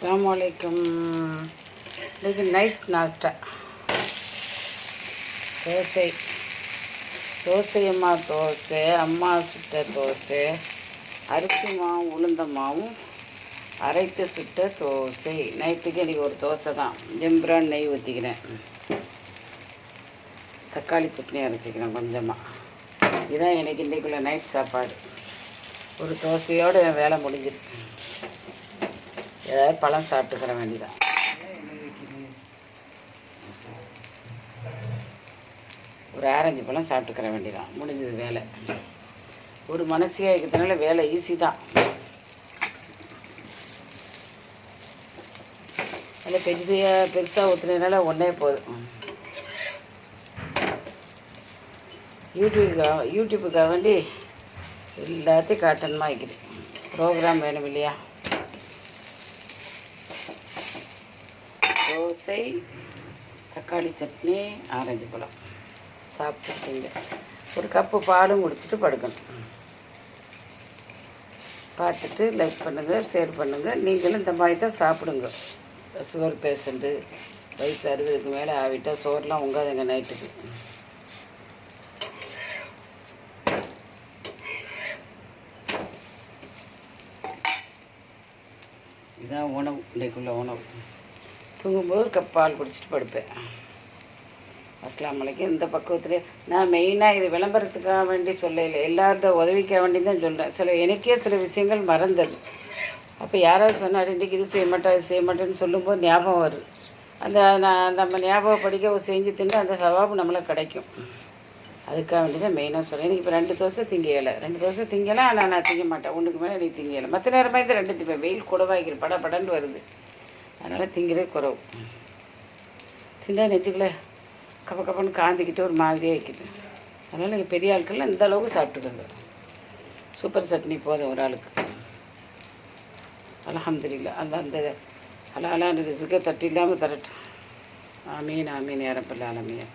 அஸ்ஸலாமு இன்றைக்கி நைட் நாஸ்டா தோசை அம்மா சுட்ட தோசை, அரிசி மாவும் உளுந்த மாவும் அரைத்து சுட்ட தோசை. நைட்டுக்கு இன்றைக்கி ஒரு தோசை தான். ஜெம்பரான் நெய் ஊற்றிக்கிறேன், தக்காளி சட்னி அரைச்சிக்கிறேன் கொஞ்சமாக. இதுதான் எனக்கு இன்றைக்குள்ள நைட் சாப்பாடு. ஒரு தோசையோடு என் வேலை முடிஞ்சிருக்கு. ஏதாவது பழம் சாப்பிட்டுக்கிற வேண்டியதான். ஒரு ஆரஞ்சு பழம் சாப்பிட்டுக்கிற வேண்டியதான், முடிஞ்சது வேலை. ஒரு மனசியாக இருக்கிறதுனால வேலை ஈஸி தான். அதில் பெருசாக ஊற்றுனதுனால ஒன்றே போதும். யூடியூப்புக்காக வேண்டி எல்லாத்தையும் காட்டணுமா வைக்குது. ப்ரோக்ராம் வேணும் இல்லையா? தோசை, தக்காளி சட்னி, ஆரஞ்சு பழம் சாப்பிட்டுட்டீங்க. ஒரு கப்பு பாலும் குடிச்சிட்டு படுக்கணும். பார்த்துட்டு லைக் பண்ணுங்கள், ஷேர் பண்ணுங்கள். நீங்களும் இந்த மாதிரி தான் சாப்பிடுங்க. சுகர் பேஷண்ட்டு, வயசு 60க்கு மேலே ஆகிட்டால் சோறுலாம் உங்காதுங்க நைட்டுக்கு. இதுதான் உணவு, இன்றைக்குள்ள உணவு. தூங்கும்போது ஒரு கப் பால் குடிச்சிட்டு படுப்பேன். அஸ்ஸலாமு அலைக்கும். இந்த பக்குவத்தில் நான் மெயினாக இது விளம்பரத்துக்காக வேண்டி சொல்லலை, எல்லார்கிட்ட உதவிக்காக வேண்டி தான் சொல்கிறேன். எனக்கே சில விஷயங்கள் மறந்தது. அப்போ யாராவது சொன்னார் இன்றைக்கி இது செய்ய மாட்டேன் இது செய்ய மாட்டேன்னு சொல்லும்போது ஞாபகம் வருது. நம்ம ஞாபகப்படிக்க செஞ்சு தின்னு அந்த சவாபு நம்மளுக்கு கிடைக்கும். அதுக்காக வேண்டி தான் மெயினாக சொல்கிறேன். எனக்கு இப்போ 2 தோசை திங்கலை, 2 தோசை திங்கலாம். ஆனால் நான் திங்க மாட்டேன். ஒன்றுக்கு மேலே எனக்கு திங்கலை. மற்ற நேரமாக இது 2 திப்பேன். வெயில் கூடவாய்க்கிற படன்னு வருது, அதனால் திங்கிறே குறவு. திண்டா நெஞ்சுக்குள்ள கப்பன்னு காந்திக்கிட்டு ஒரு மாதிரியே வைக்கிட்டு. அதனால் நீங்கள் பெரிய ஆட்கள்லாம் இந்த அளவுக்கு சாப்பிட்டுக்கோங்க. சூப்பர் சட்னி போதும் ஒரு ஆளுக்கு. அல்ஹம்துலில்லாஹ். அந்த ஹலாலான ரிஸ்கை தட்டு இல்லாமல் தரட்டும். ஆமீன் ஆமீன் யா ரப்பல் ஆலமீன்.